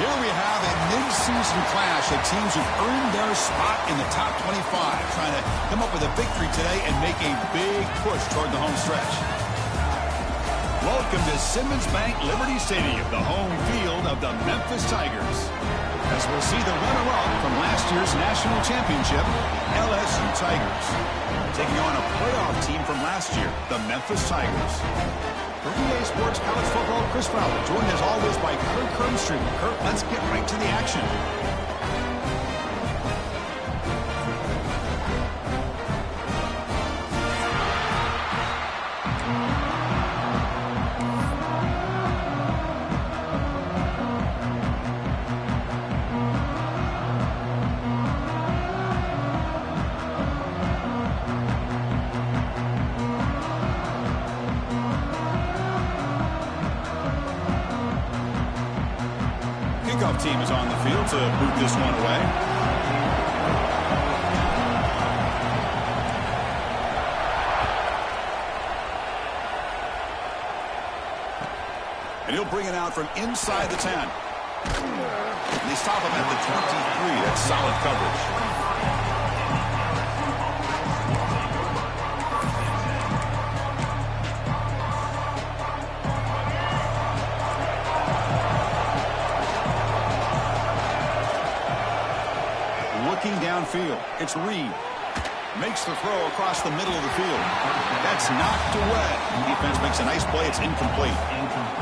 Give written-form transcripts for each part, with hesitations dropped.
Here we have a mid-season clash of teams who've earned their spot in the top 25, trying to come up with a victory today and make a big push toward the home stretch. Welcome to Simmons Bank Liberty Stadium, the home field of the Memphis Tigers, as we'll see the runner-up from last year's national championship, LSU Tigers, taking on a playoff team from last year, the Memphis Tigers. For EA Sports College Football, Chris Fowler, joined as always by Kirk Hermstreet. Kirk, let's get right to the action. Kickoff team is on the field to boot this one away. And he'll bring it out from inside the 10. And they stop him at the 23. That's solid coverage. Downfield. It's Reed. Makes the throw across the middle of the field. That's knocked away. The defense makes a nice play. It's incomplete.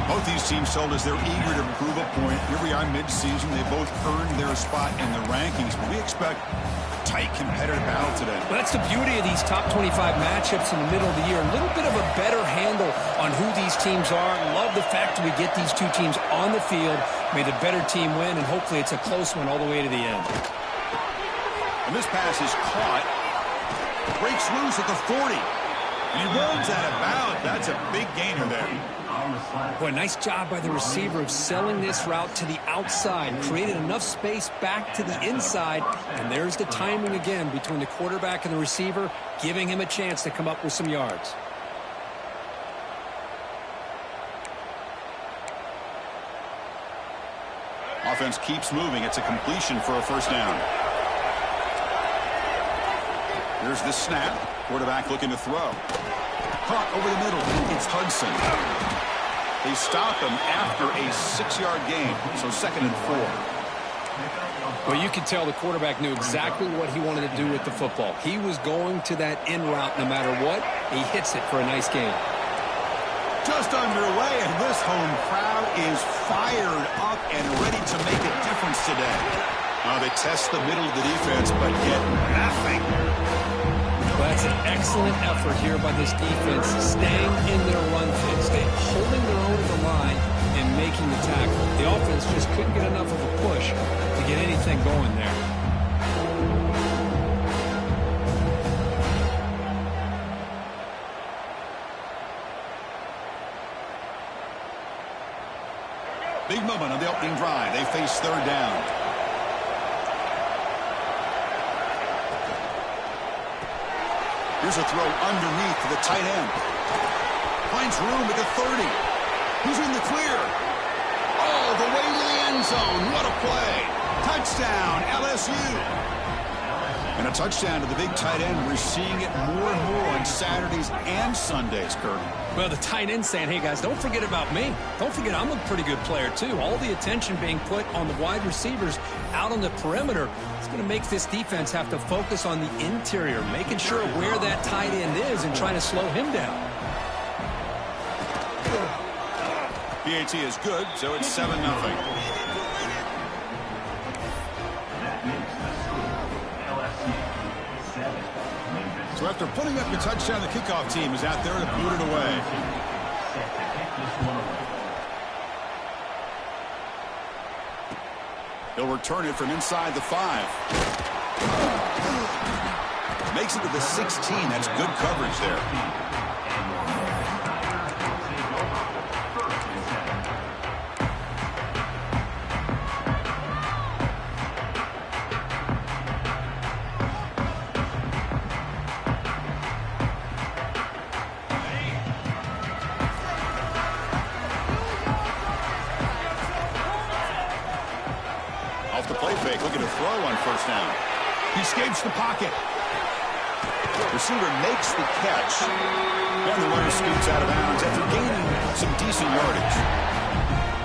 Both these teams told us they're eager to prove a point. Here we are mid-season. They both earned their spot in the rankings. But we expect a tight, competitive battle today. Well, that's the beauty of these top 25 matchups in the middle of the year. A little bit of a better handle on who these teams are. Love the fact that we get these two teams on the field. May the better team win, and hopefully it's a close one all the way to the end. And this pass is caught. Breaks loose at the 40. And he runs that about. That's a big gainer there. Boy, nice job by the receiver of selling this route to the outside. Created enough space back to the inside. And there's the timing again between the quarterback and the receiver, giving him a chance to come up with some yards. Offense keeps moving. It's a completion for a first down. Here's the snap. Quarterback looking to throw. Caught over the middle. It's Hudson. They stop him after a 6-yard gain. So 2nd and 4. Well, you could tell the quarterback knew exactly what he wanted to do with the football. He was going to that in route no matter what. He hits it for a nice gain. Just underway, and this home crowd is fired up and ready to make a difference today. They test the middle of the defense, but get nothing. Well, that's an excellent effort here by this defense, staying in their run fit, holding their own at the line and making the tackle. The offense just couldn't get enough of a push to get anything going there. Big moment on the opening drive. They face 3rd down. Here's a throw underneath to the tight end. Finds room at the 30. He's in the clear. All the way to the end zone. What a play. Touchdown, LSU. And a touchdown to the big tight end. We're seeing it more and more on Saturdays and Sundays, Kirk. Well, the tight end saying, hey, guys, don't forget about me. Don't forget I'm a pretty good player, too. All the attention being put on the wide receivers out on the perimeter. It's going to make this defense have to focus on the interior, making sure where that tight end is and trying to slow him down. PAT is good, so it's 7-0. So after putting up the touchdown, the kickoff team is out there to boot it away. He'll return it from inside the 5. Makes it to the 16. That's good coverage there. throw on first down. He escapes the pocket. Receiver makes the catch. And the runner scoots out of bounds after gaining some decent yardage.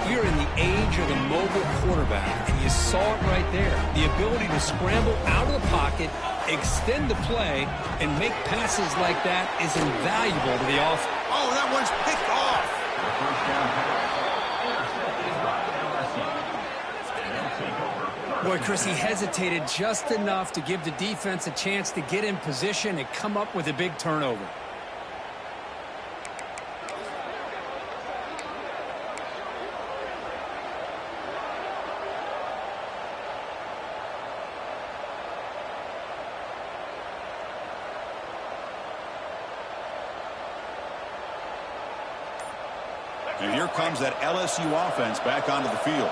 We're in the age of the mobile quarterback, and you saw it right there. The ability to scramble out of the pocket, extend the play, and make passes like that is invaluable to the offense. Oh, that one's picked off. Boy, Chris, he hesitated just enough to give the defense a chance to get in position and come up with a big turnover. And here comes that LSU offense back onto the field.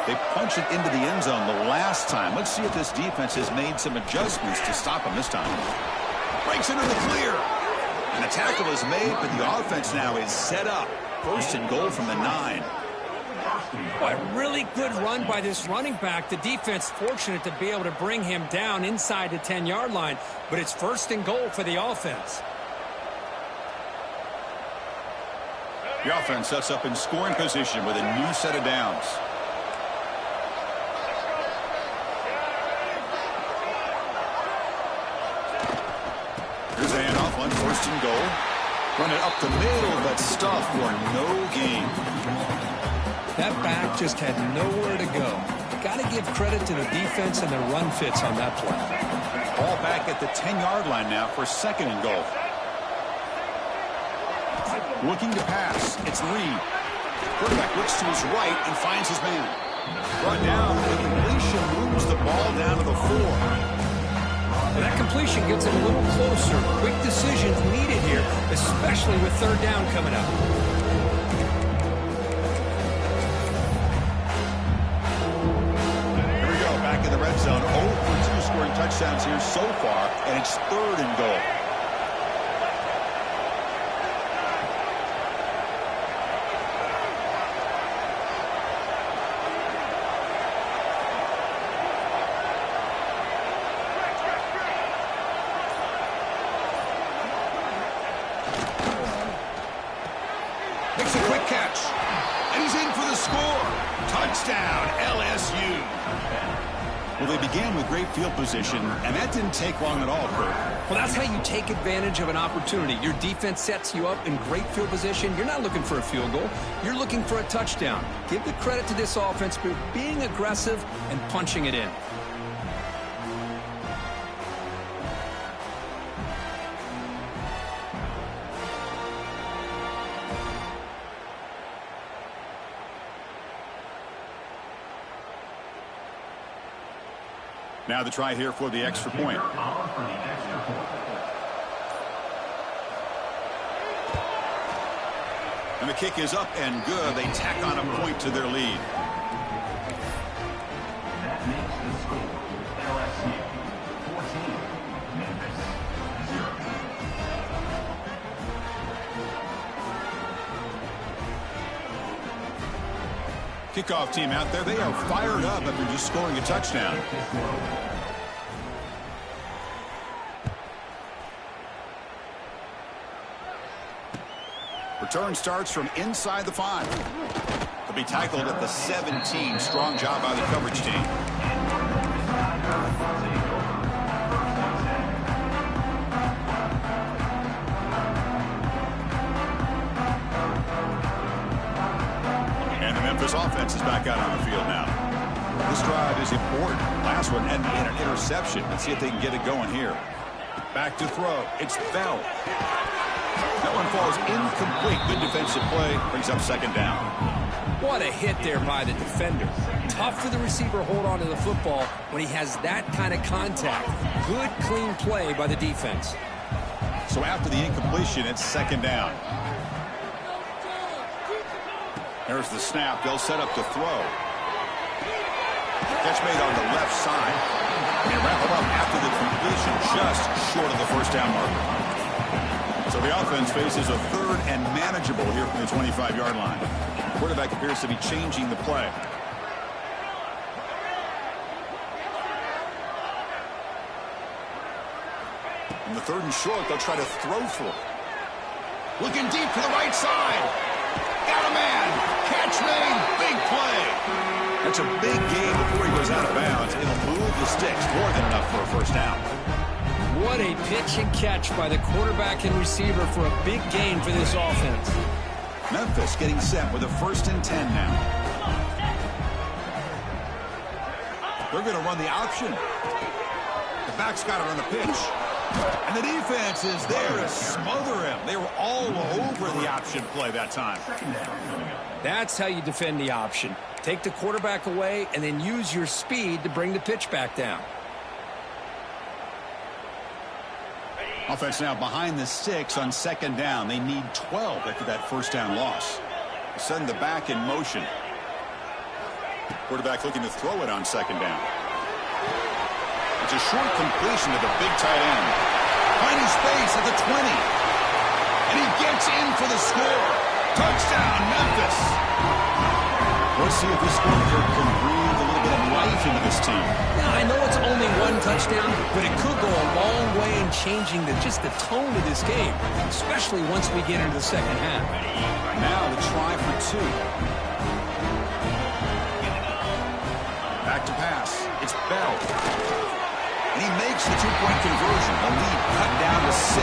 They punch it into the end zone the last time. Let's see if this defense has made some adjustments to stop them this time. Breaks into the clear. And the tackle is made, but the offense now is set up. First and goal from the 9. Boy, really good run by this running back. The defense fortunate to be able to bring him down inside the 10-yard line. But it's first and goal for the offense. The offense sets up in scoring position with a new set of downs. Here's a handoff on first and goal. Run it up the middle, but stuff for no gain. That back just had nowhere to go. Got to give credit to the defense and the run fits on that play. Ball back at the 10-yard line now for second and goal. Looking to pass. It's Lee. Quarterback looks to his right and finds his man. Brought down. The completion moves the ball down to the 4. And that completion gets it a little closer. Quick decisions needed here, especially with third down coming up. Here we go. Back in the red zone. 0 for 2 scoring touchdowns here so far, and it's third and goal. Makes a quick catch. And he's in for the score. Touchdown, LSU. Well, they began with great field position, and that didn't take long at all, Kurt. Well, that's how you take advantage of an opportunity. Your defense sets you up in great field position. You're not looking for a field goal. You're looking for a touchdown. Give the credit to this offense for being aggressive and punching it in. Now the try here for the extra point. And the kick is up and good. They tack on a point to their lead. That makes the score LSU 14, Memphis 0. Kickoff team out there. They are fired up after just scoring a touchdown. Return starts from inside the 5. He'll be tackled at the 17. Strong job by the coverage team. And the Memphis offense is back out on the field now. This drive is important. Last one ended in an interception. Let's see if they can get it going here. Back to throw. It's Bell. That one falls incomplete. Good defensive play. Brings up second down. What a hit there by the defender. Tough for the receiver to hold on to the football when he has that kind of contact. Good, clean play by the defense. So after the incompletion, it's second down. There's the snap. They'll set up to throw. Catch made on the left side. They wrap it up after the completion, just short of the first down marker. So the offense faces a third and manageable here from the 25-yard line. Quarterback appears to be changing the play. On the 3rd and short, they'll try to throw for it. Looking deep to the right side. Got a man. Catch made. Big play. That's a big gain before he goes out of bounds. It'll move the sticks more than enough for a first down. What a pitch and catch by the quarterback and receiver for a big gain for this offense. Memphis getting set with a 1st and 10 now. They're going to run the option. The back's got it on the pitch. And the defense is there to smother him. They were all over the option play that time. That's how you defend the option. Take the quarterback away and then use your speed to bring the pitch back down. Offense now behind the sticks on 2nd down. They need 12 after that first down loss. Send the back in motion. Quarterback looking to throw it on 2nd down. It's a short completion to the big tight end. Finding space at the 20. And he gets in for the score. Touchdown, Memphis. Let's see if this score can breathe a little bit of life into this team. Now, I know it's only 1 touchdown, but it could go a long way in changing just the tone of this game, especially once we get into the 2nd half. Now the try for 2. Back to pass. It's Bell. And he makes the 2-point conversion. The lead cut down to 6.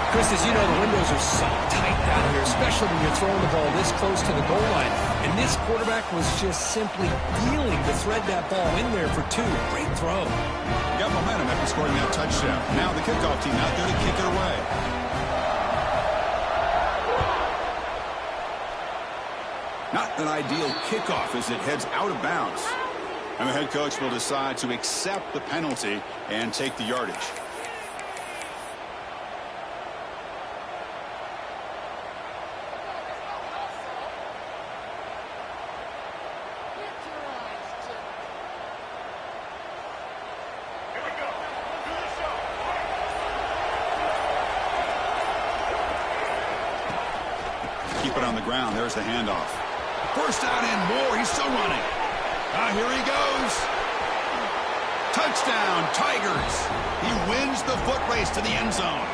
Chris, as you know, the windows are so tight down here, especially when you're throwing the ball this close to the goal line. And this quarterback was just simply dealing to thread that ball in there for 2. Great throw. Got momentum after scoring that touchdown. Now the kickoff team out there to kick it away. Not an ideal kickoff as it heads out of bounds. And the head coach will decide to accept the penalty and take the yardage. Keep it on the ground. There's the handoff. First down and more. He's still running. Here he goes. Touchdown, Tigers. He wins the foot race to the end zone.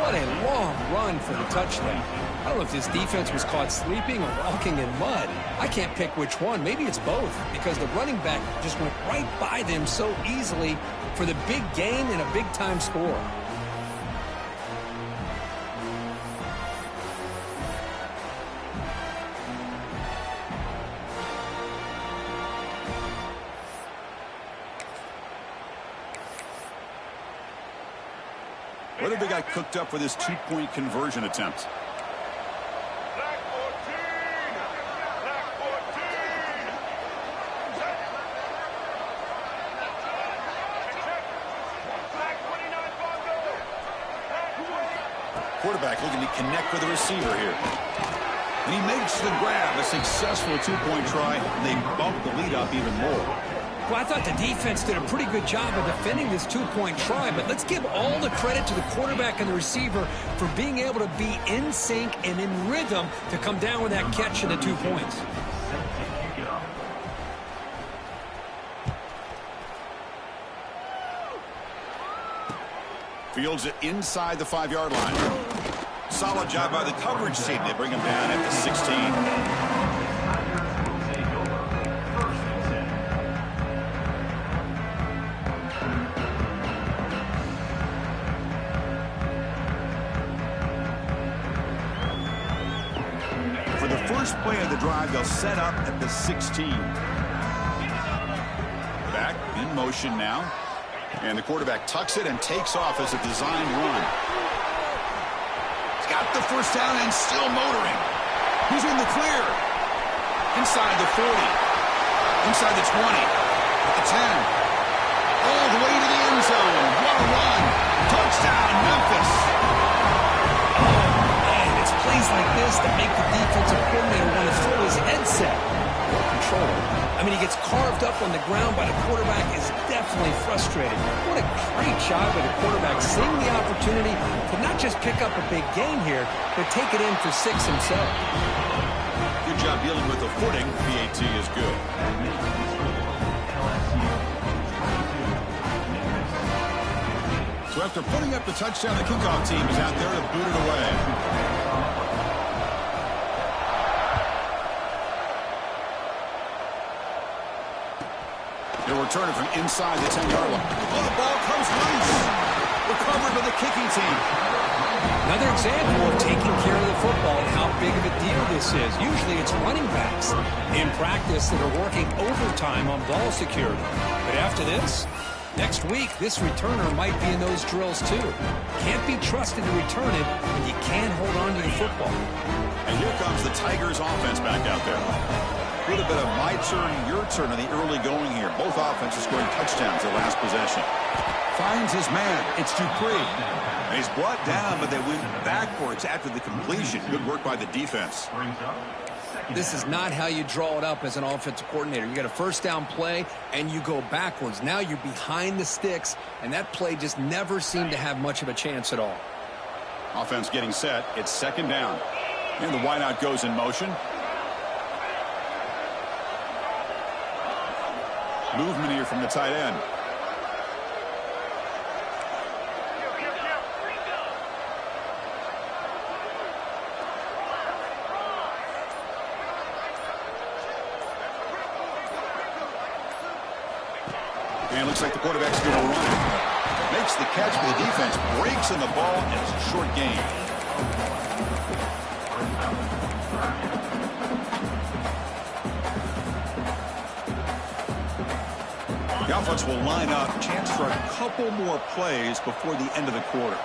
What a long run for the touchdown. I don't know if this defense was caught sleeping or walking in mud. I can't pick which one. Maybe it's both, because the running back just went right by them so easily for the big gain and a big-time score. What have they got cooked up for this 2-point conversion attempt? Black 14. Black 14. Black 29 Bongo. Quarterback looking to connect with the receiver here. And he makes the grab, a successful 2-point try. And they bump the lead up even more. Well, I thought the defense did a pretty good job of defending this 2-point try, but let's give all the credit to the quarterback and the receiver for being able to be in sync and in rhythm to come down with that catch and the 2 points. Fields it inside the 5-yard line. Solid job by the coverage team. They bring him down at the 16. First play of the drive, they'll set up at the 16. Back in motion now. And the quarterback tucks it and takes off as a designed run. He's got the first down and still motoring. He's in the clear. Inside the 40. Inside the 20. At the 10. All the way to the end zone. What a run. Touchdown, Memphis. Plays like this that make the defensive coordinator want to throw his headset. More control. I mean, he gets carved up on the ground by the quarterback, is definitely frustrated. What a great job by the quarterback, seeing the opportunity to not just pick up a big gain here, but take it in for 6 himself. Good job dealing with the footing. PAT is good. So after putting up the touchdown, the kickoff team is out there to boot it away. They'll return it from inside the 10-yard line. Oh, the ball comes loose. Recovered by the kicking team. Another example of taking care of the football and how big of a deal this is. Usually it's running backs in practice that are working overtime on ball security. But after this, next week, this returner might be in those drills too. Can't be trusted to return it, and you can't hold on to the football. And here comes the Tigers offense back out there. A little bit of my turn, your turn on the early going here. Both offenses scoring touchdowns their last possession. Finds his man. It's Dupree. And he's brought down, but they went backwards after the completion. Good work by the defense. This is not how you draw it up as an offensive coordinator. You got a first down play, and you go backwards. Now you're behind the sticks, and that play just never seemed to have much of a chance at all. Offense getting set. It's second down. And the wideout goes in motion. Movement here from the tight end. And it looks like the quarterback's going to run it. Makes the catch, but the defense breaks in the ball, and it's a short gain. The offense will line up. Chance for a couple more plays before the end of the quarter.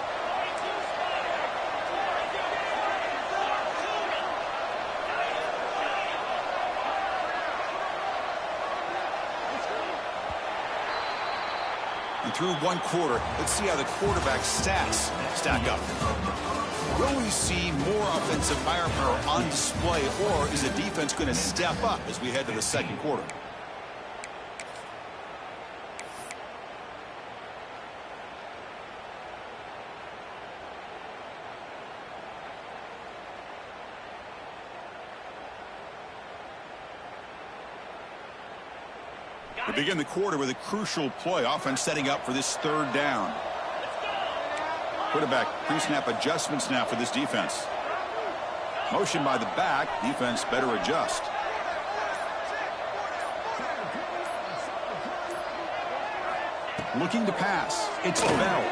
And through one quarter, let's see how the quarterback's stats stack up. Will we see more offensive firepower on display, or is the defense going to step up as we head to the second quarter? We begin the quarter with a crucial play. Offense setting up for this third down. Quarterback pre-snap adjustments now for this defense. Motion by the back. Defense better adjust. Looking to pass. It's Bell.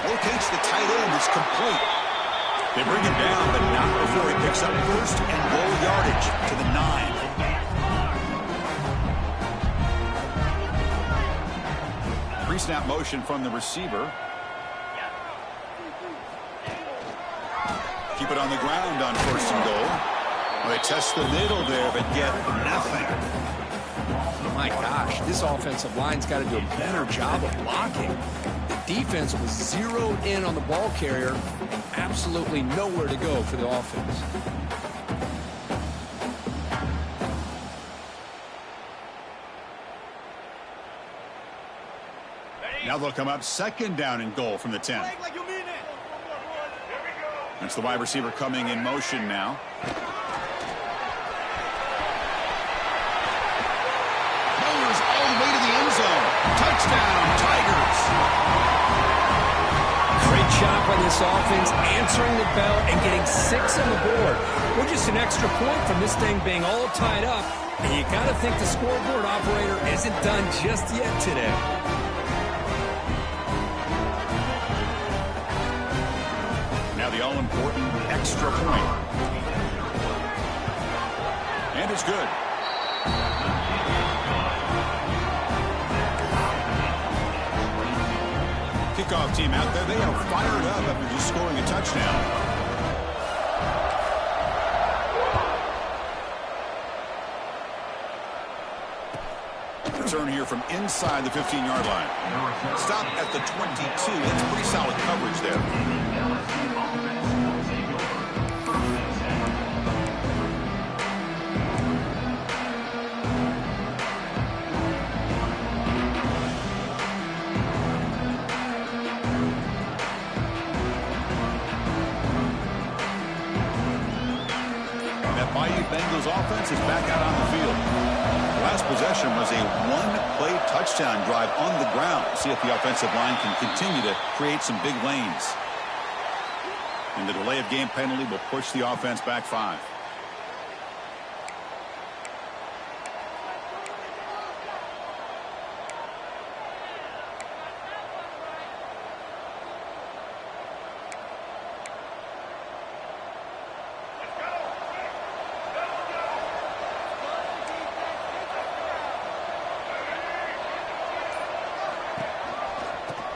Locates the tight end. It's complete. They bring him down, but not before he picks up first and goal yardage to the 9. Pre-snap motion from the receiver. Keep it on the ground on first and goal. Well, they test the middle there, but get nothing. My gosh, this offensive line's got to do a better job of blocking. The defense was zeroed in on the ball carrier and absolutely nowhere to go for the offense. Now they'll come up second down and goal from the 10. That's the wide receiver coming in motion now. Goes all the way to the end zone. Touchdown, Tigers. Great job by this offense, answering the bell and getting 6 on the board. We're just an extra point from this thing being all tied up, and you got to think the scoreboard operator isn't done just yet today. Now the all-important extra point. And it's good. Kickoff team out there. They are fired up after just scoring a touchdown. Return here from inside the 15-yard line. Stop at the 22. That's pretty solid coverage there. Bengals offense is back out on the field. Last possession was a one-play touchdown drive on the ground. See if the offensive line can continue to create some big lanes. And the delay of game penalty will push the offense back 5.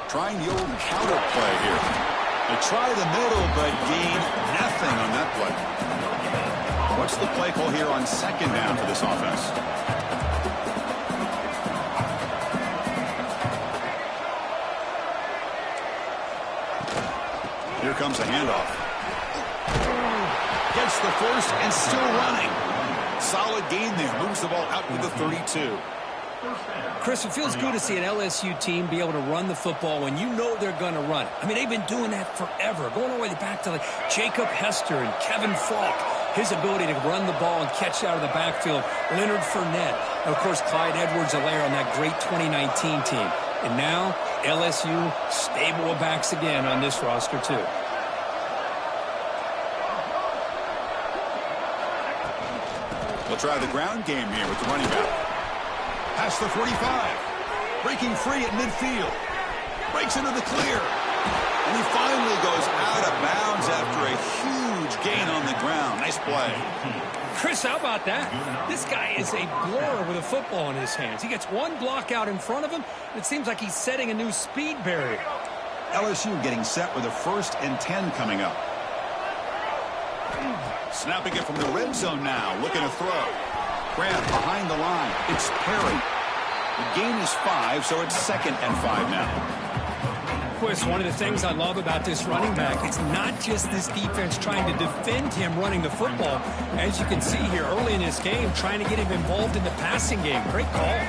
Trying the old counter play here. They try the middle, but gain nothing on that play. What's the play call here on second down for this offense? Here comes a handoff. Gets the first and still running. Solid gain there. Moves the ball out to the 32. Chris, it feels good to see an LSU team be able to run the football when you know they're going to run. I mean, they've been doing that forever, going all the way back to like Jacob Hester and Kevin Falk. His ability to run the ball and catch out of the backfield, Leonard Fournette, and of course Clyde Edwards-Helaire on that great 2019 team. And now LSU stable of backs again on this roster too. We'll try the ground game here with the running back. Past the 45. Breaking free at midfield. Breaks into the clear. And he finally goes out of bounds after a huge gain on the ground. Nice play. Chris, how about that? This guy is a blower with a football in his hands. He gets one block out in front of him. It seems like he's setting a new speed barrier. LSU getting set with a 1st and 10 coming up. Snapping it from the red zone now. Looking to throw. Grant behind the line. It's Perry. The gain is 5, so it's 2nd and 5 now. Chris, one of the things I love about this running back, it's not just this defense trying to defend him running the football. As you can see here early in this game, trying to get him involved in the passing game. Great call.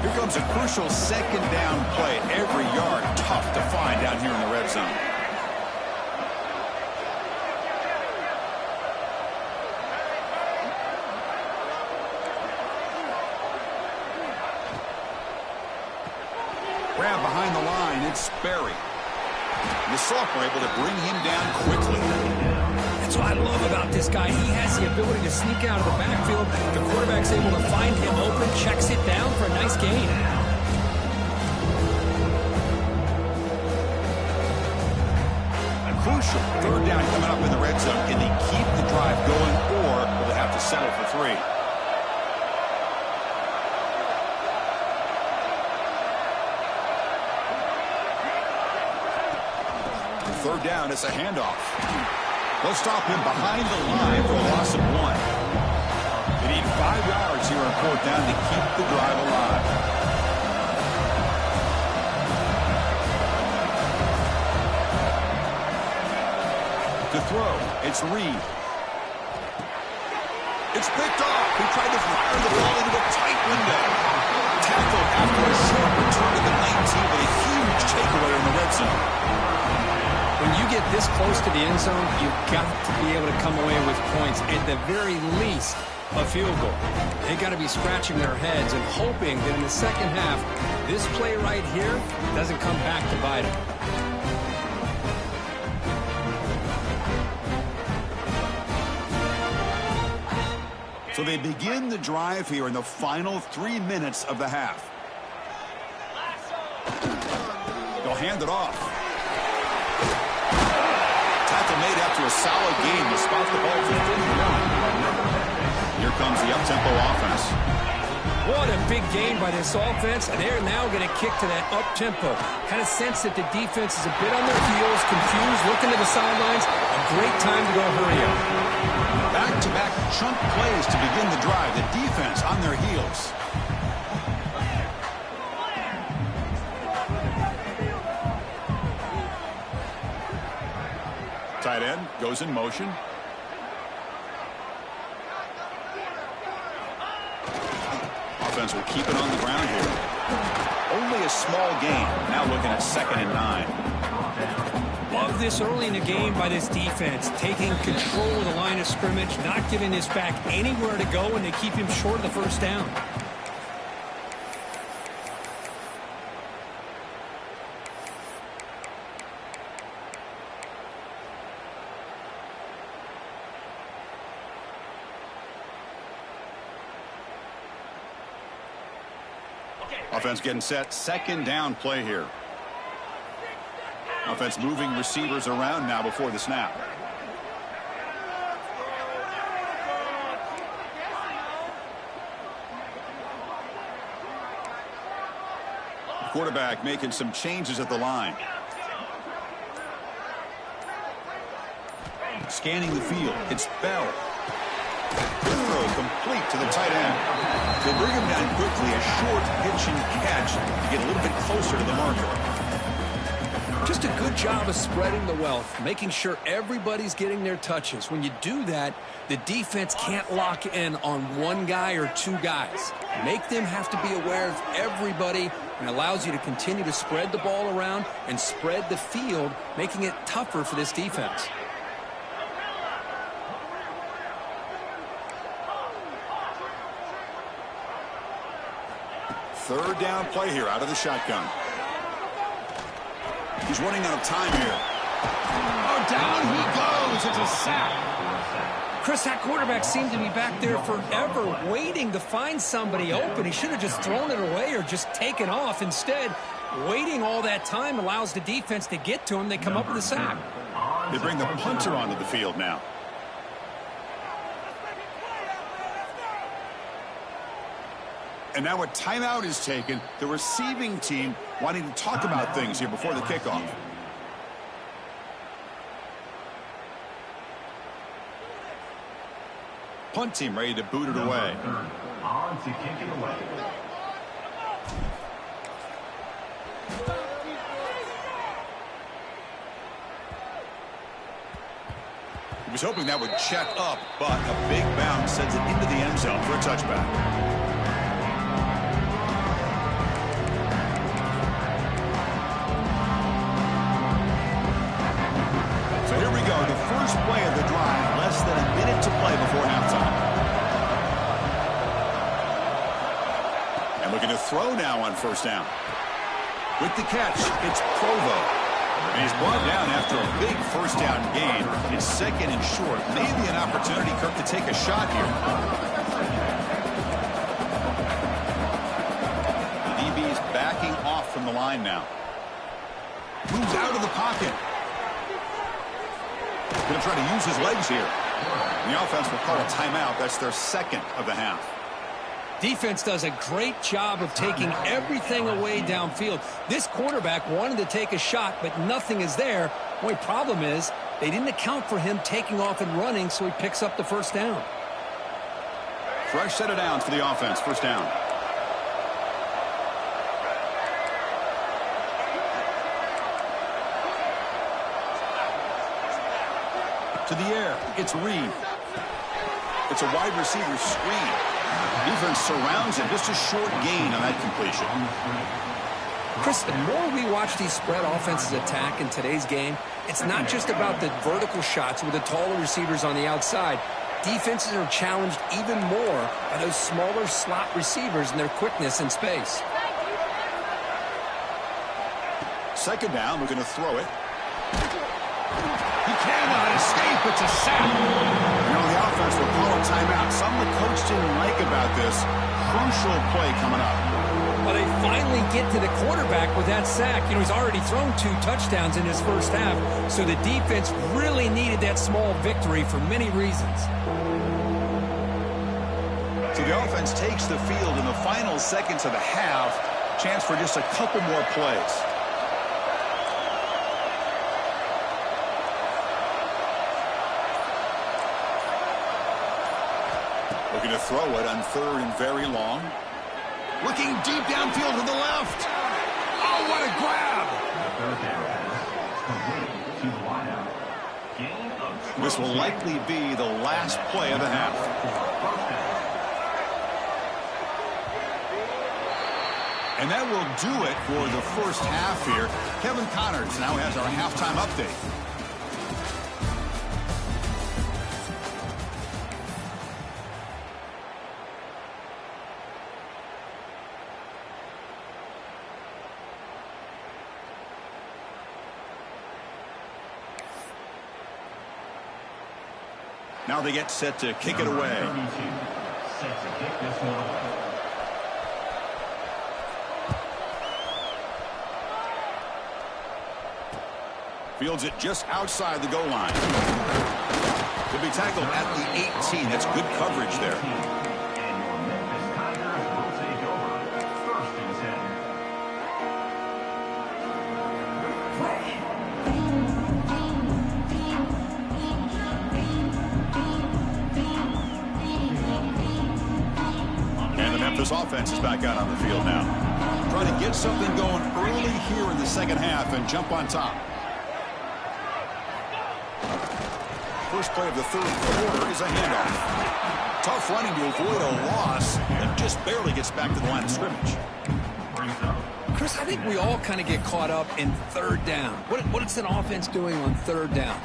Here comes a crucial 2nd down play. Every yard tough to find down here in the red zone. Grab behind the line, it's Sperry. The sophomore able to bring him down quickly. That's what I love about this guy. He has the ability to sneak out of the backfield. The quarterback's able to find him open, checks it down for a nice gain. A crucial 3rd down coming up in the red zone. Can they keep the drive going, or will they have to settle for 3? Third down, it's a handoff. They'll stop him behind the line for a loss of 1. They need 5 yards here on 4th down to keep the drive alive. To throw, it's Reed. It's picked off. He tried to fire the ball into a tight window. Tackled after a short return to the 19, but a huge takeaway in the red zone. When you get this close to the end zone, you've got to be able to come away with points. At the very least, a field goal. They've got to be scratching their heads and hoping that in the second half, this play right here doesn't come back to bite them. So they begin the drive here in the final 3 minutes of the half. They'll hand it off. Tackle made after a solid game to spot the ball for 51. Here comes the up-tempo offense. What a big game by this offense, and they're now going to kick to that up-tempo. Kind of sense that the defense is a bit on their heels, confused, looking to the sidelines. A great time to go hurry up. Back-to-back chunk plays to begin the drive. The defense on their heels. Tight end goes in motion. Offense will keep it on the ground here. Only a small gain. Now looking at 2nd and 9. Love this early in the game by this defense. Taking control of the line of scrimmage, not giving this back anywhere to go, and they keep him short of the 1st down. Offense getting set. Second down play here. Offense moving receivers around now before the snap. Quarterback making some changes at the line. Scanning the field. It's Bell. Good throw complete to the tight end. They bring him down quickly. A short pitch and catch to get a little bit closer to the marker. Just a good job of spreading the wealth, making sure everybody's getting their touches. When you do that, the defense can't lock in on one guy or two guys. Make them have to be aware of everybody, and allows you to continue to spread the ball around and spread the field, making it tougher for this defense. Third down play here out of the shotgun. He's running out of time here. Oh, down he goes. It's a sack. Chris, that quarterback seemed to be back there forever waiting to find somebody open. He should have just thrown it away or just taken off. Instead, waiting all that time allows the defense to get to him. They come up with a sack. They bring the punter onto the field now. And now a timeout is taken. The receiving team wanting to talk about things here before the kickoff. Punt team ready to boot it away. On to kick it away. He was hoping that would check up, but a big bounce sends it into the end zone for a touchback. So here we go, the first play of the drive, less than a minute to play before halftime. And looking to throw now on first down. With the catch, it's Provo. And he's brought down after a big first down gain. It's second and short. Maybe an opportunity, Kirk, to take a shot here. The DB is backing off from the line now. Moves out of the pocket. Going to try to use his legs here. The offense will call a timeout. That's their second of the half. Defense does a great job of taking everything away downfield. This quarterback wanted to take a shot, but nothing is there. Only problem is they didn't account for him taking off and running, so he picks up the first down. Fresh set of downs for the offense. First down. To the air. It's Reed. It's a wide receiver screen. Defense surrounds him. Just a short gain on that completion. Chris, the more we watch these spread offenses attack in today's game, it's not just about the vertical shots with the taller receivers on the outside. Defenses are challenged even more by those smaller slot receivers and their quickness in space. Second down, we're going to throw it. He cannot escape. It's a sack. You know, the offense will call a timeout. Something the coach didn't like about this. Crucial play coming up. Well, they finally get to the quarterback with that sack. You know, he's already thrown 2 touchdowns in his first half, so the defense really needed that small victory for many reasons. So the offense takes the field in the final seconds of the half. Chance for just a couple more plays. Looking to throw it on third and very long. Looking deep downfield to the left. Oh, what a grab! This will likely be the last play of the half. And that will do it for the first half here. Kevin Connors now has our halftime update. Now they get set to kick it away. Fields it just outside the goal line. He'll be tackled at the 18. That's good coverage there. And your Memphis Tigers will take over. 1st and 10. And the Memphis offense is back out on the field now. Trying to get something going early here in the second half and jump on top. First play of the third quarter is a handoff. Tough running to avoid a loss and just barely gets back to the line of scrimmage. Chris, I think we all kind of get caught up in third down. What is an offense doing on third down?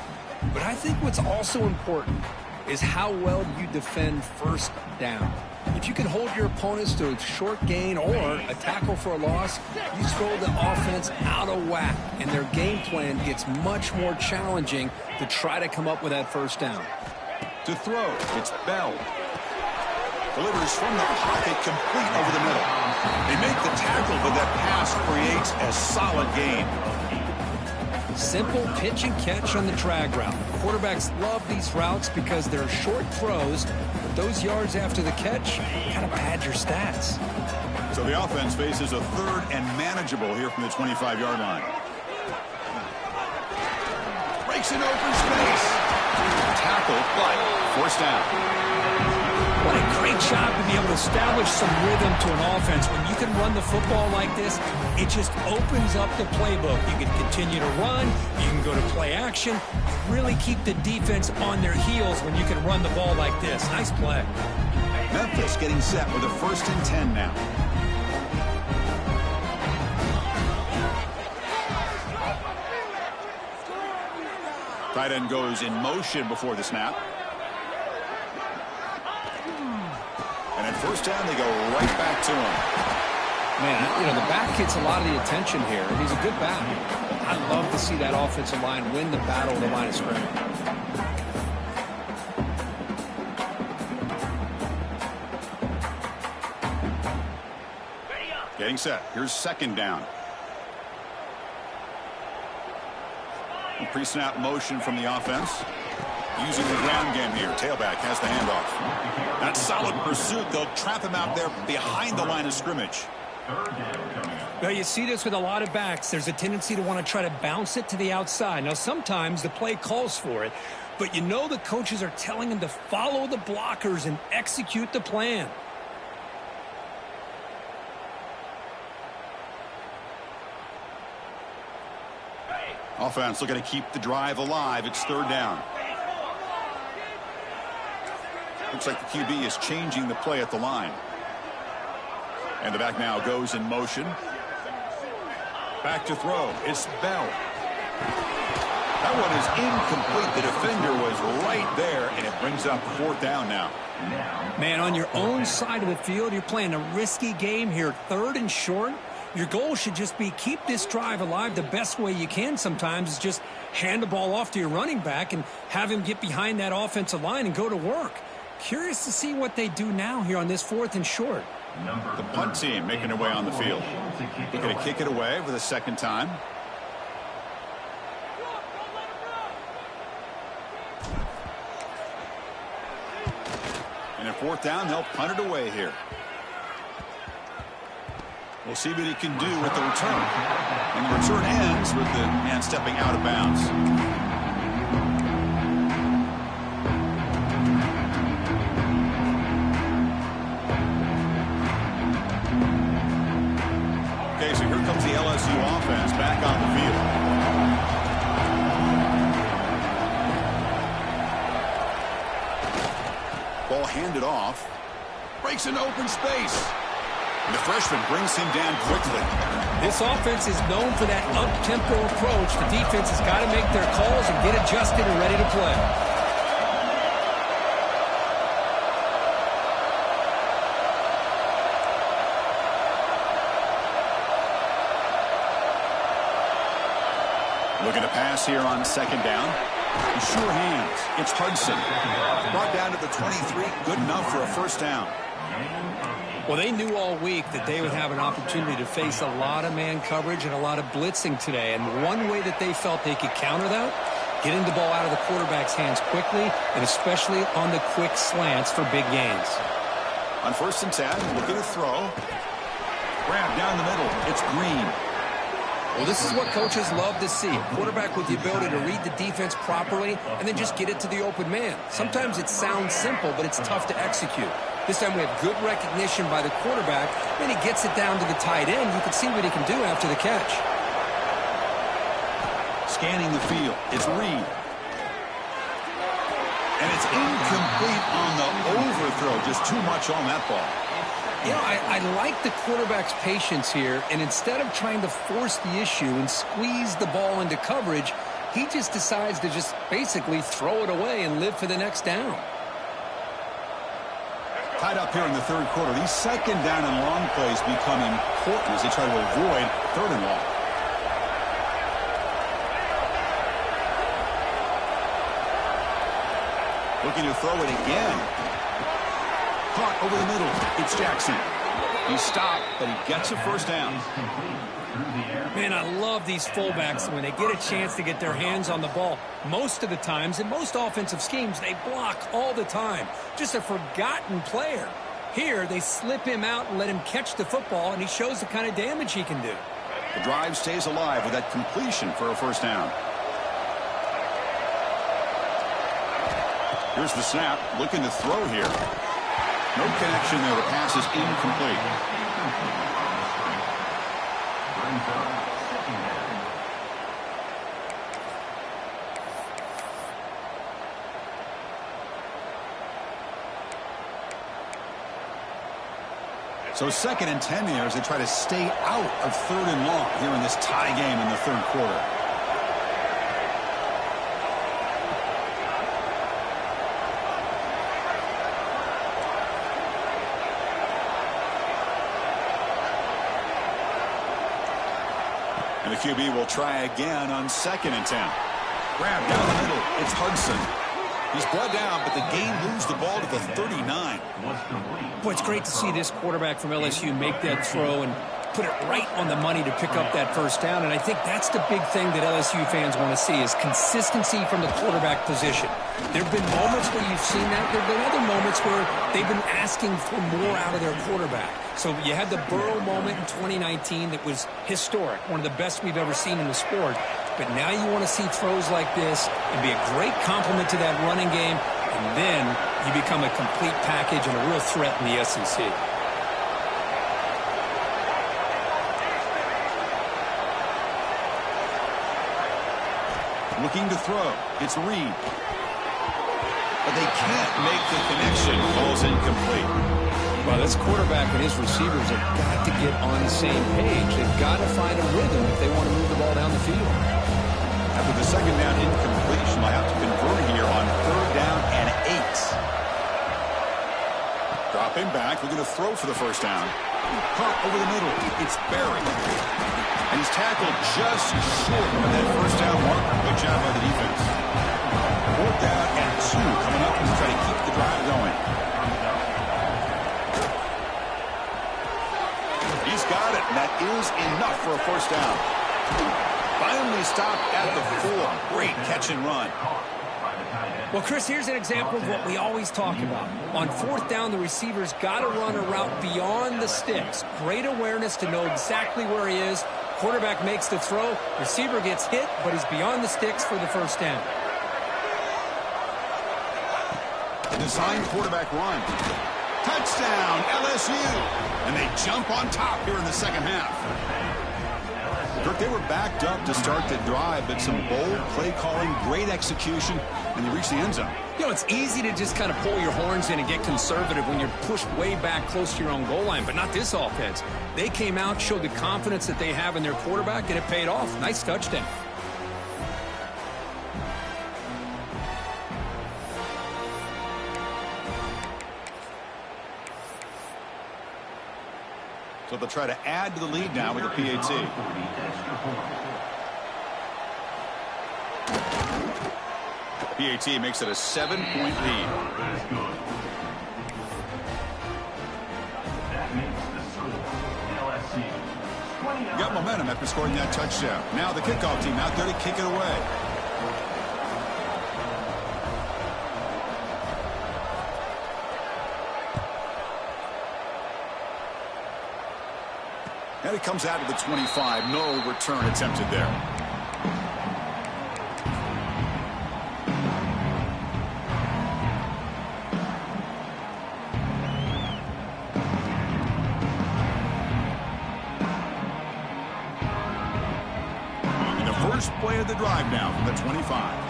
But I think what's also important is how well you defend first down. If you can hold your opponents to a short gain or a tackle for a loss, you throw the offense out of whack, and their game plan gets much more challenging to try to come up with that first down. To throw, it's Bell. Delivers from the pocket, complete over the middle. They make the tackle, but that pass creates a solid gain. Simple pitch and catch on the drag route. Quarterbacks love these routes because they're short throws, but those yards after the catch kind of pad your stats. So the offense faces a third and manageable here from the 25-yard line. Breaks in open space. Tackle, but forced down. What a great job to be able to establish some rhythm to an offense. When you can run the football like this, it just opens up the playbook. You can continue to run. You can go to play action. Really keep the defense on their heels when you can run the ball like this. Nice play. Memphis getting set with a 1st and 10 now. Tight end goes in motion before the snap. And at first down, they go right back to him. Man, you know, the back gets a lot of the attention here, and he's a good back. I love to see that offensive line win the battle of the line of scrimmage. Getting set. Here's 2nd down. Pre-snap motion from the offense. Using the ground game here. Tailback has the handoff. That solid pursuit. They'll trap him out there behind the line of scrimmage. Well, you see this with a lot of backs. There's a tendency to want to try to bounce it to the outside. Now, sometimes the play calls for it, but you know the coaches are telling them to follow the blockers and execute the plan. Offense looking to keep the drive alive. It's 3rd down. Looks like the QB is changing the play at the line. And the back now goes in motion. Back to throw. It's Bell. That one is incomplete. The defender was right there, and it brings up 4th down now. Man, on your own side of the field, you're playing a risky game here. 3rd and short. Your goal should just be keep this drive alive the best way you can sometimes is just hand the ball off to your running back and have him get behind that offensive line and go to work. Curious to see what they do now here on this 4th and short. The punt team making their way on the field. Looking to kick it away for the 2nd time. And at 4th down, they'll punt it away here. We'll see what he can do with the return. And the return ends with the man stepping out of bounds. Okay, so here comes the LSU offense back on the field. Ball handed off. Breaks into open space. And the freshman brings him down quickly. This offense is known for that up-tempo approach. The defense has got to make their calls and get adjusted and ready to play. Looking to pass here on 2nd down. Sure hands. It's Hudson. Brought down to the 23. Good enough for a 1st down. Well, they knew all week that they would have an opportunity to face a lot of man coverage and a lot of blitzing today. And one way that they felt they could counter that, getting the ball out of the quarterback's hands quickly, and especially on the quick slants for big gains. On 1st and 10, looking to throw. Grab down the middle. It's Green. Well, this is what coaches love to see. A quarterback with the ability to read the defense properly and then just get it to the open man. Sometimes it sounds simple, but it's tough to execute. This time we have good recognition by the quarterback. Then he gets it down to the tight end. You can see what he can do after the catch. Scanning the field. It's Reed. And it's incomplete on the overthrow. Just too much on that ball. You know, I like the quarterback's patience here, and instead of trying to force the issue and squeeze the ball into coverage, he just decides to just basically throw it away and live for the next down. Tied up here in the 3rd quarter. These 2nd down and long plays become important as they try to avoid 3rd and long. Looking to throw it again. Caught over the middle. It's Jackson. He stopped, but he gets a 1st down. Man, I love these fullbacks when they get a chance to get their hands on the ball. Most of the times, in most offensive schemes, they block all the time. Just a forgotten player. Here, they slip him out and let him catch the football, and he shows the kind of damage he can do. The drive stays alive with that completion for a 1st down. Here's the snap. Looking to throw here. No connection there. The pass is incomplete. So 2nd and 10 here as they try to stay out of 3rd and long here in this tie game in the 3rd quarter. And the QB will try again on 2nd and 10. Grab down the middle. It's Hudson. He's brought down, but the game moves the ball to the 39. Boy, it's great to see this quarterback from LSU make that throw and put it right on the money to pick up that 1st down. And I think that's the big thing that LSU fans want to see is consistency from the quarterback position. There have been moments where you've seen that. There have been other moments where they've been asking for more out of their quarterback. So you had the Burrow moment in 2019 that was historic, one of the best we've ever seen in the sport. But now you want to see throws like this and be a great complement to that running game, and then you become a complete package and a real threat in the SEC. Looking to throw. It's Reed. But they can't make the connection. Ball's incomplete. Well, this quarterback and his receivers have got to get on the same page. They've got to find a rhythm if they want to move the ball down the field. After the 2nd down incompletion, they'll have to convert here on 3rd down and 8. Dropping back, looking to throw for the 1st down. Caught over the middle. It's Barry. And he's tackled just short of that 1st down mark. Good job by the defense. 4th down and 2 coming up to try to keep the drive going. He's got it, and that is enough for a 1st down. Finally stopped at the 4. Great catch and run. Well, Chris, here's an example of what we always talk about. On 4th down, the receiver's got to run a route beyond the sticks. Great awareness to know exactly where he is. Quarterback makes the throw. Receiver gets hit, but he's beyond the sticks for the 1st down. Design quarterback run. Touchdown, LSU. And they jump on top here in the 2nd half. Kirk, they were backed up to start the drive, but some bold play calling, great execution, and they reached the end zone. You know, it's easy to just kind of pull your horns in and get conservative when you're pushed way back close to your own goal line, but not this offense. They came out, showed the confidence that they have in their quarterback, and it paid off. Nice touchdown. So they'll try to add to the lead now with the PAT. PAT makes it a 7-point lead. momentum after scoring that touchdown. Now the kickoff team out there to kick it away. And it comes out to the 25. No return attempted there. And the first play of the drive now from the 25.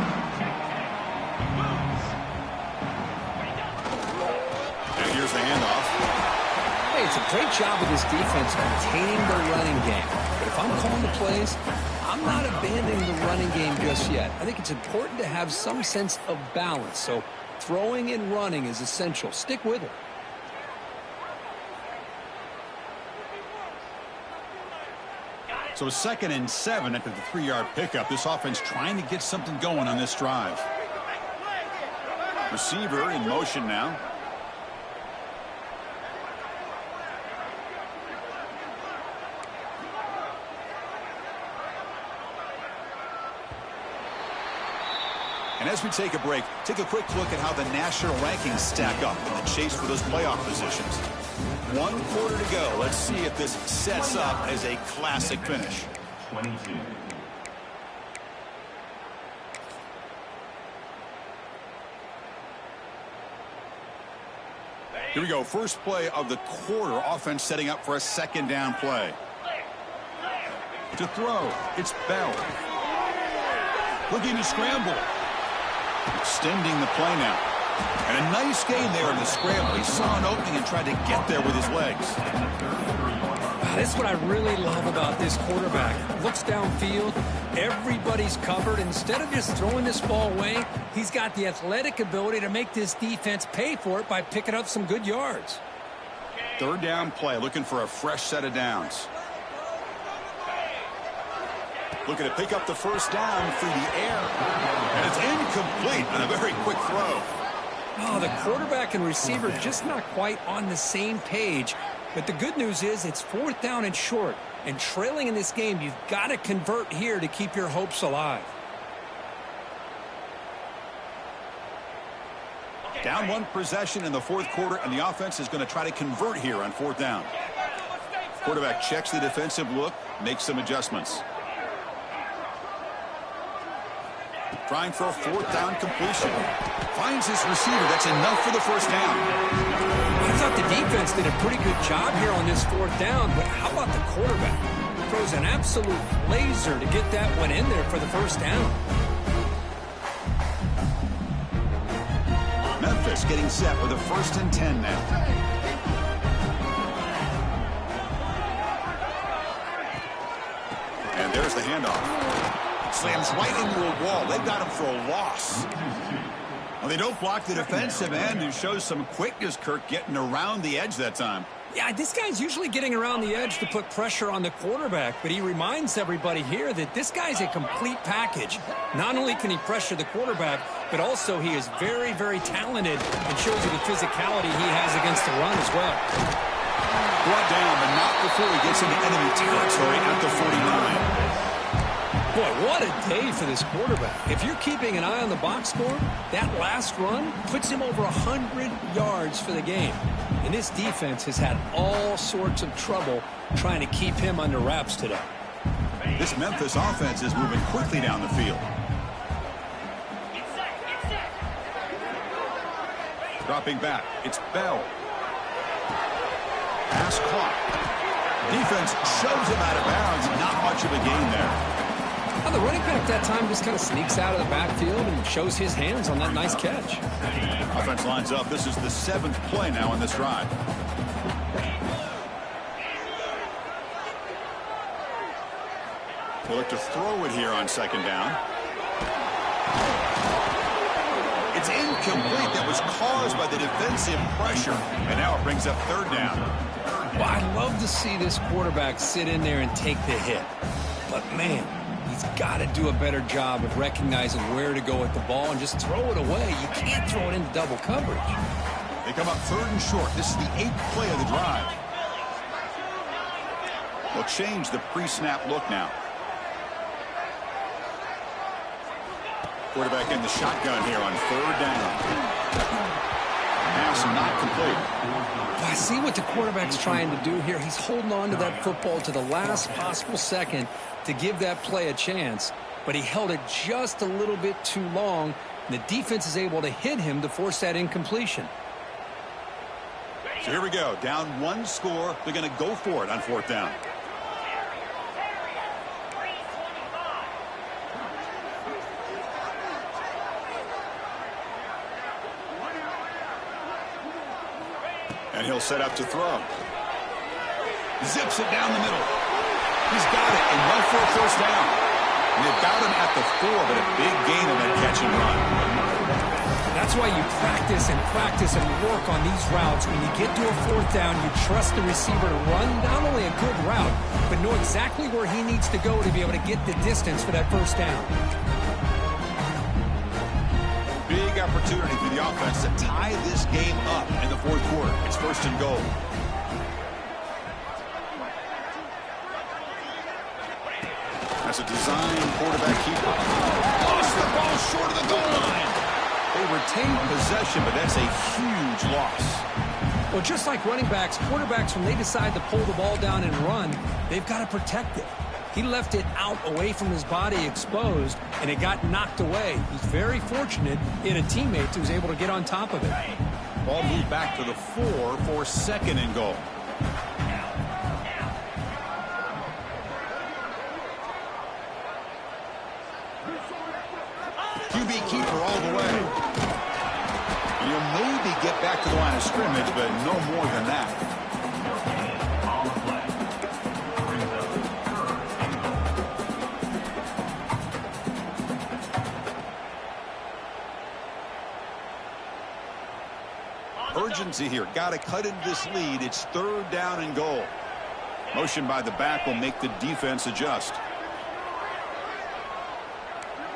And here's the handoff. Hey, it's a great job of this defense containing the running game. But if I'm calling the plays, I'm not abandoning the running game just yet. I think it's important to have some sense of balance. So throwing and running is essential. Stick with it. So 2nd and 7 after the 3-yard pickup. This offense trying to get something going on this drive. Receiver in motion now. And as we take a break, take a quick look at how the national rankings stack up in the chase for those playoff positions. 1 quarter to go. Let's see if this sets up as a classic finish. 22. Here we go. First play of the quarter. Offense setting up for a 2nd down play. To throw, it's Bell. Looking to scramble. Extending the play now. And a nice gain there in the scramble. He saw an opening and tried to get there with his legs. That's what I really love about this quarterback. Looks downfield. Everybody's covered. Instead of just throwing this ball away, he's got the athletic ability to make this defense pay for it by picking up some good yards. 3rd down play. Looking for a fresh set of downs. Looking to pick up the 1st down through the air. And it's incomplete on a very quick throw. Oh, the quarterback and receiver just not quite on the same page. But the good news is it's 4th down and short. And trailing in this game, you've got to convert here to keep your hopes alive. Down 1 possession in the 4th quarter, and the offense is going to try to convert here on 4th down. Quarterback checks the defensive look, makes some adjustments. Trying for a 4th down completion. Finds his receiver. That's enough for the 1st down. I thought the defense did a pretty good job here on this 4th down, but how about the quarterback? Throws an absolute laser to get that one in there for the 1st down. Memphis getting set with a 1st and 10 now. And there's the handoff. Slams right into a wall. They've got him for a loss. Well, they don't block the defensive end, who shows some quickness, Kirk, getting around the edge that time. Yeah, this guy's usually getting around the edge to put pressure on the quarterback, but he reminds everybody here that this guy's a complete package. Not only can he pressure the quarterback, but also he is very, very talented and shows you the physicality he has against the run as well. Brought down, but not before he gets into enemy territory at the 49. Boy, what a day for this quarterback. If you're keeping an eye on the box score, that last run puts him over 100 yards for the game. And this defense has had all sorts of trouble trying to keep him under wraps today. This Memphis offense is moving quickly down the field. Dropping back, it's Bell. Pass clock. Defense shoves him out of bounds. Not much of a gain there. Well, the running back that time just kind of sneaks out of the backfield and shows his hands on that nice catch. Offense lines up. This is the 7th play now in this drive. We'll look to throw it here on 2nd down. It's incomplete. That was caused by the defensive pressure. And now it brings up 3rd down. Well, I'd love to see this quarterback sit in there and take the hit. But, man, he's got to do a better job of recognizing where to go with the ball and just throw it away. You can't throw it into double coverage. They come up 3rd and short. This is the 8th play of the drive. They'll change the pre-snap look now. Quarterback in the shotgun here on 3rd down. Pass not complete. I see what the quarterback's trying to do here. He's holding on to that football to the last possible second to give that play a chance, but he held it just a little bit too long, and the defense is able to hit him to force that incompletion. So here we go. Down 1 score. They're going to go for it on 4th down. And he'll set up to throw. Zips it down the middle. He's got it and run for a 1st down. And they've got him at the 4, but a big gain on that catch and run. That's why you practice and work on these routes. When you get to a 4th down, you trust the receiver to run not only a good route, but know exactly where he needs to go to be able to get the distance for that 1st down. Big opportunity for the offense to tie this game up in the 4th quarter. It's 1st and goal. That's a design quarterback keeper. Lost the ball short of the goal line. They retain possession, but that's a huge loss. Well, just like running backs, quarterbacks, when they decide to pull the ball down and run, they've got to protect it. He left it out away from his body exposed, and it got knocked away. He's very fortunate he had a teammate who was able to get on top of it. Ball moved back to the 4 for 2nd and goal. QB keeper all the way. You'll maybe get back to the line of scrimmage, but no more than that. Urgency here. Got to cut into this lead. It's 3rd down and goal. Motion by the back will make the defense adjust.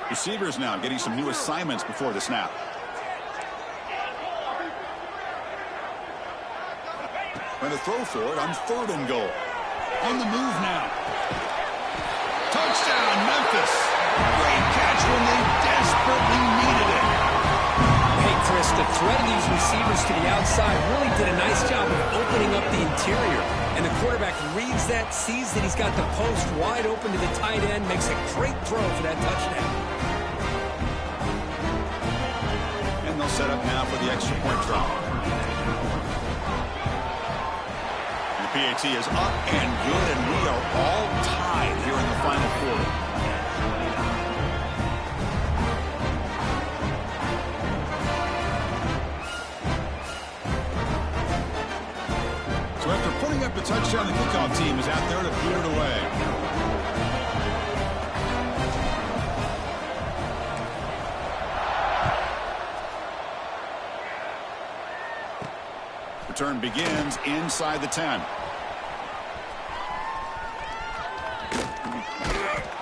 Receivers now getting some new assignments before the snap. Going to throw for it on 3rd and goal. On the move now. Touchdown, Memphis. Great catch when they desperately needed it. Hey, Chris, the threat of these receivers to the outside really did a nice job of opening up the interior. And the quarterback reads that, sees that he's got the post wide open to the tight end, makes a great throw for that touchdown. And they'll set up now for the extra point try. And the PAT is up and good, and we are all tied here in the final quarter. So after putting up the touchdown, the kickoff team is out there to put it away. Return begins inside the 10.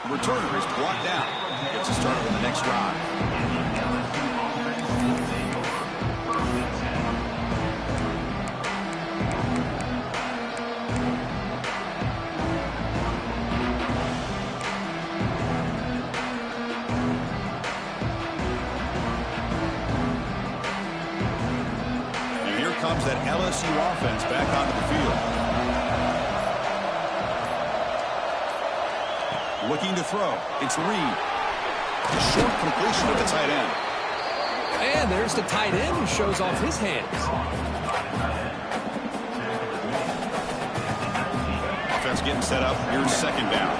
The returner is brought down. Gets us started on the next drive. Comes that LSU offense back onto the field. Looking to throw. It's Reed. A short completion to the tight end. And there's the tight end who shows off his hands. Offense getting set up. Here's 2nd down.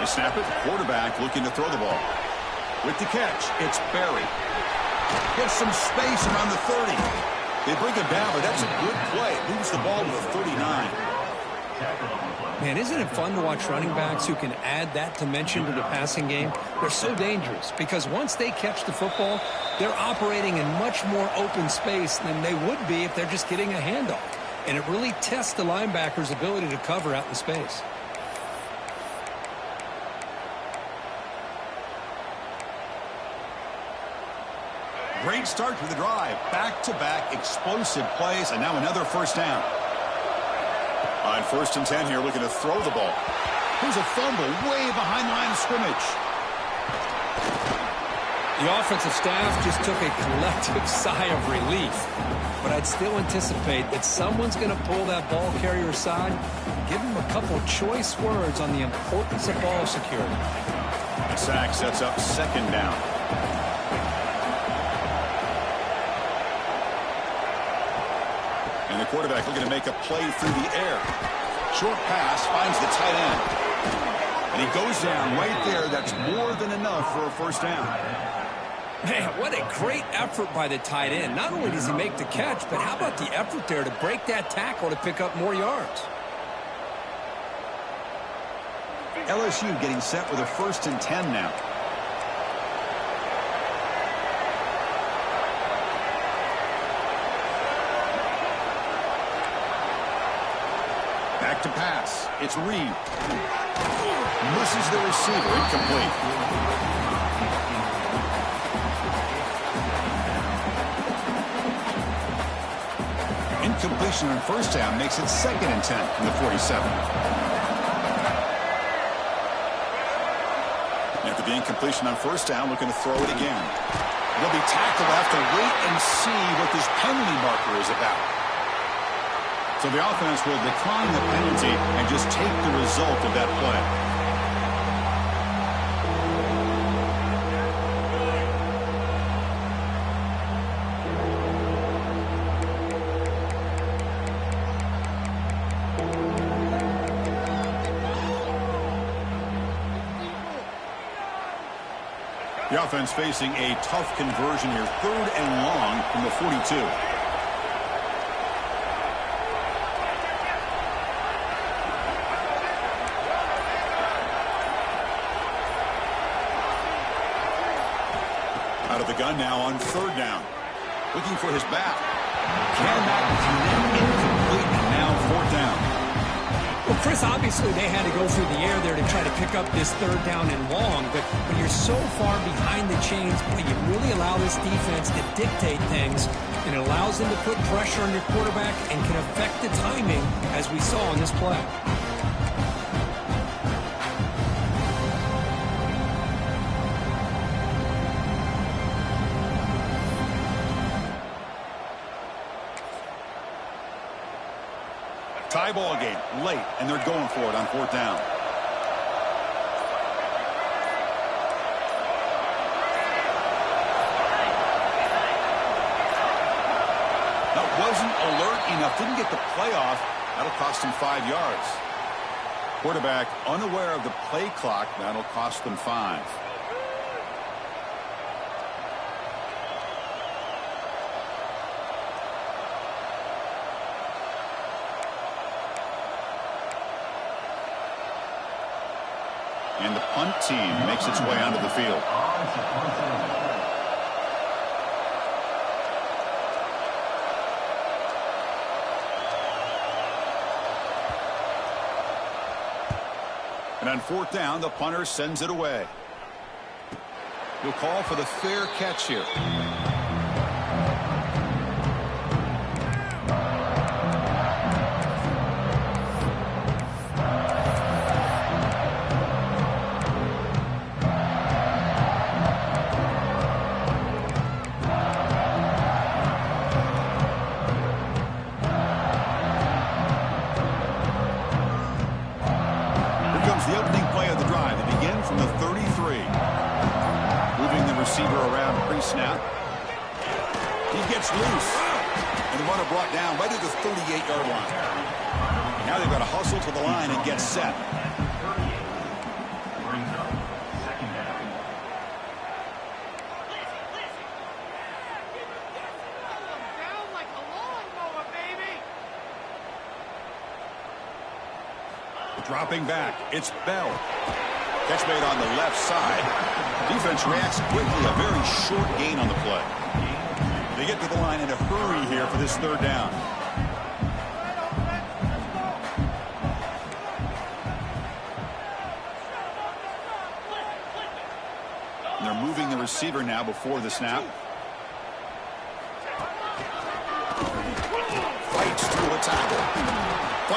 Snap it. Quarterback looking to throw the ball. With the catch, it's Barry. Gets some space around the 30. They bring it down, but that's a good play. Moves the ball to the 39. Man, isn't it fun to watch running backs who can add that dimension to the passing game? They're so dangerous because once they catch the football, they're operating in much more open space than they would be if they're just getting a handoff. And it really tests the linebacker's ability to cover out in space. great start to the drive. Back-to-back explosive plays, and now another first down. On 1st and 10 here, looking to throw the ball. Here's a fumble way behind the line of scrimmage. The offensive staff just took a collective sigh of relief. But I'd still anticipate that someone's going to pull that ball carrier aside, give him a couple choice words on the importance of ball security. The sack sets up 2nd down. And the quarterback looking to make a play through the air. Short pass finds the tight end. And he goes down right there. That's more than enough for a first down. Man, what a great effort by the tight end. Not only does he make the catch, but how about the effort there to break that tackle to pick up more yards? LSU getting set with a 1st and 10 now. Back to pass. It's Reed. Misses the receiver. Incomplete. Incompletion on 1st down makes it 2nd and 10 from the 47. After the incompletion on 1st down, looking to throw it again. They'll be tackled. Have to wait and see what this penalty marker is about. So the offense will decline the penalty and just take the result of that play. The offense facing a tough conversion here. 3rd and long from the 42. Out of the gun now on 3rd down. Looking for his back. Cannot connect. Incomplete. And now 4th down. Well, Chris, obviously they had to go through the air there to try to pick up this 3rd down and long, but when you're so far behind the chains, boy, you really allow this defense to dictate things, and it allows them to put pressure on your quarterback and can affect the timing, as we saw in this play. Tie ball game late, and they're going for it on 4th down. That wasn't alert enough. Didn't get the play off. That'll cost him 5 yards. Quarterback unaware of the play clock. That'll cost them 5. And the punt team makes its way onto the field. And on 4th down, the punter sends it away. He'll call for the fair catch here. The opening play of the drive. They begin from the 33. Moving the receiver around pre-snap. He gets loose. And the runner brought down right at the 38-yard line. Now they've got to hustle to the line and get set. Dropping back, it's Bell. Catch made on the left side. Defense reacts quickly, a very short gain on the play. They get to the line in a hurry here for this 3rd down. And they're moving the receiver now before the snap.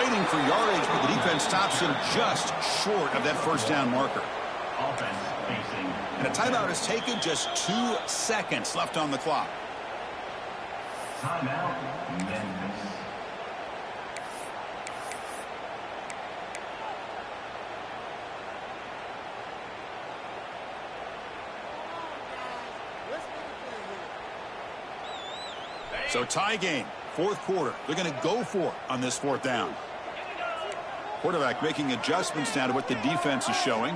fighting for yardage, but the defense stops him just short of that first down marker. Offense facing. And a timeout is taken, just 2 seconds left on the clock. Timeout, Memphis. So tie game, fourth quarter. They're going to go for it on this fourth down. Quarterback making adjustments now to what the defense is showing.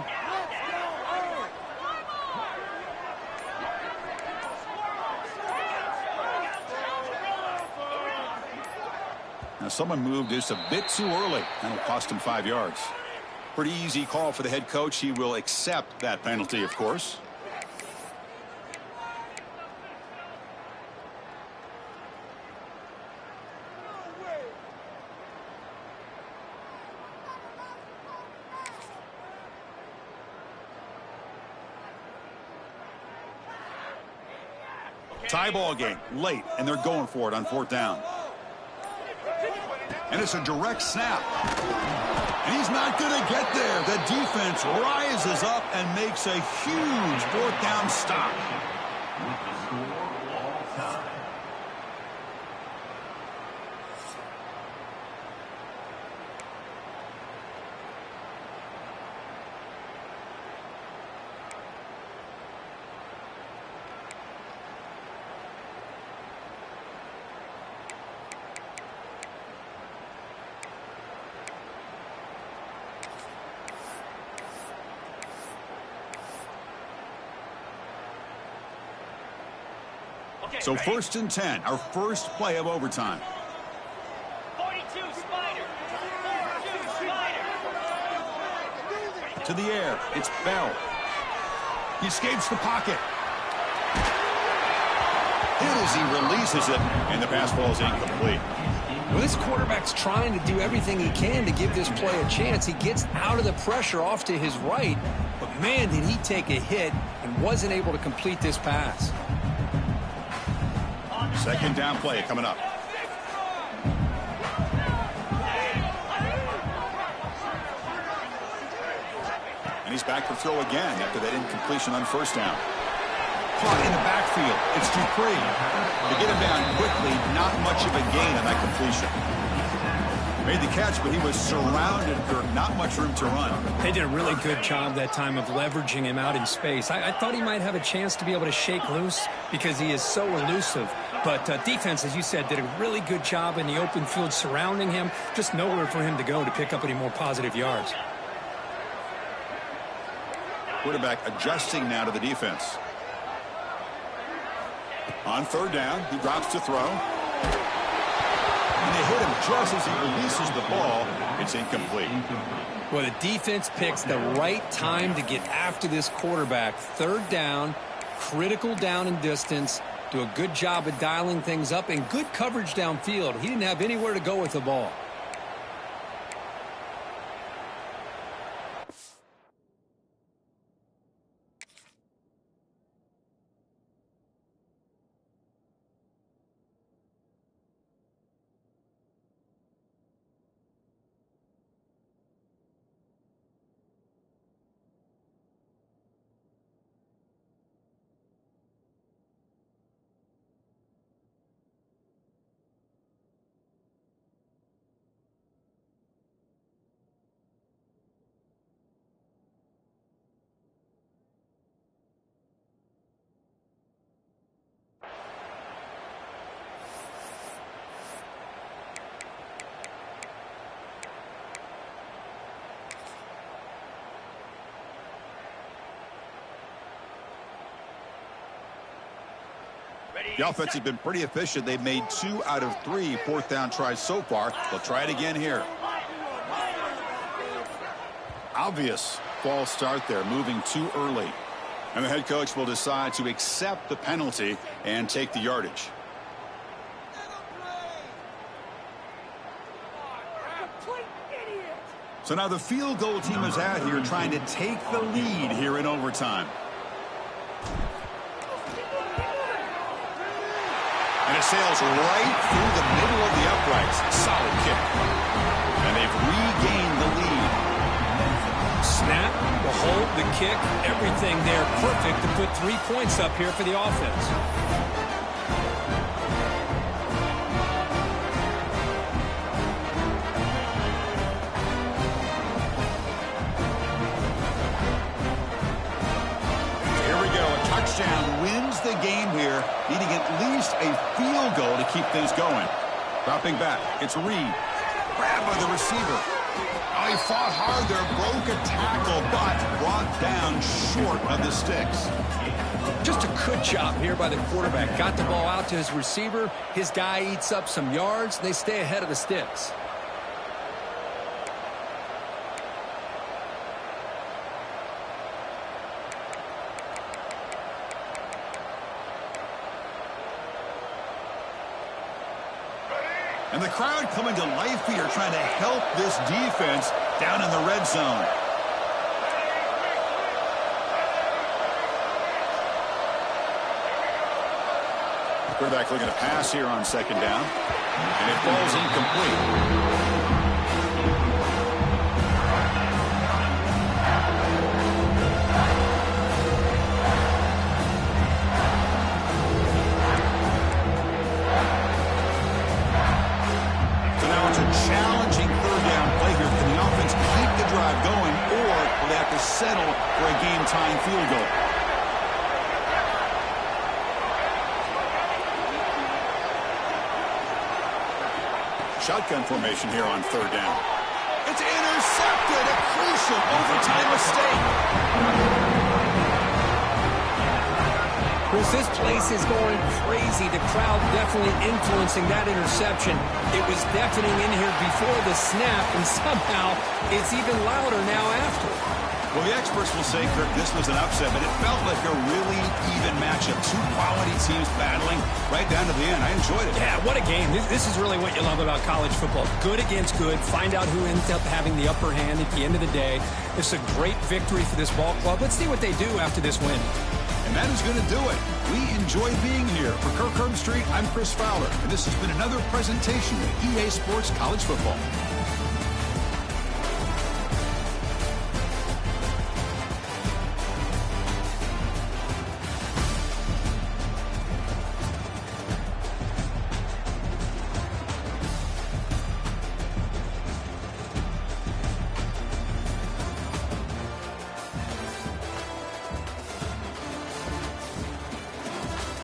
Now someone moved just a bit too early. That'll cost him 5 yards. Pretty easy call for the head coach. He will accept that penalty, of course. Tie ball game, late, and they're going for it on fourth down. And it's a direct snap. And he's not going to get there. The defense rises up and makes a huge fourth down stop. With the score all time. So first and 10, our first play of overtime. 42 Spider. 42 Spider. To the air, it's Bell. He escapes the pocket. Hit as he releases it, and the pass ball is incomplete. Well, this quarterback's trying to do everything he can to give this play a chance. He gets out of the pressure off to his right, but man, did he take a hit and wasn't able to complete this pass. Second down play coming up. And he's back to throw again after that incompletion on first down. Caught in the backfield. It's Dupree. To get him down quickly, not much of a gain on that completion. Made the catch, but he was surrounded for not much room to run. They did a really good job that time of leveraging him out in space. I thought he might have a chance to be able to shake loose because he is so elusive. But defense, as you said, did a really good job in the open field surrounding him. Just nowhere for him to go to pick up any more positive yards. Quarterback adjusting now to the defense. On third down, he drops to throw. And they hit him just as he releases the ball. It's incomplete. Well, the defense picks the right time to get after this quarterback. Third down, critical down and distance. Do a good job of dialing things up and good coverage downfield. He didn't have anywhere to go with the ball. The offense has been pretty efficient. They've made 2 out of 3 fourth down tries so far. They'll try it again here. Obvious false start there, moving too early. And the head coach will decide to accept the penalty and take the yardage. So now the field goal team is out here trying to take the lead here in overtime. And it sails right through the middle of the uprights. Solid kick. And they kick. Everything there perfect to put 3 points up here for the offense. Here we go. A touchdown wins the game here, needing at least a field goal to keep things going. Dropping back, it's Reed. Grabbed by the receiver. Oh, he fought hard there, broke a tackle, but brought down short of the sticks. Just a good job here by the quarterback. Got the ball out to his receiver. His guy eats up some yards. They stay ahead of the sticks. And the crowd coming to life here, trying to help this defense down in the red zone. The quarterback looking to pass here on second down. And it falls incomplete. Challenging third down play here. Can the offense keep the drive going, or will they have to settle for a game-tying field goal? Shotgun formation here on third down. It's intercepted. A crucial overtime mistake. Chris, this place is going crazy. The crowd definitely influencing that interception. It was deafening in here before the snap, and somehow it's even louder now after. Well, the experts will say, Kirk, this was an upset, but it felt like a really even matchup. Two quality teams battling right down to the end. I enjoyed it. Yeah, what a game. This is really what you love about college football. Good against good. Find out who ends up having the upper hand at the end of the day. It's a great victory for this ball club. Let's see what they do after this win. And that is going to do it. We enjoy being here. For Kirk Herbstreit, I'm Chris Fowler, and this has been another presentation of EA Sports College Football.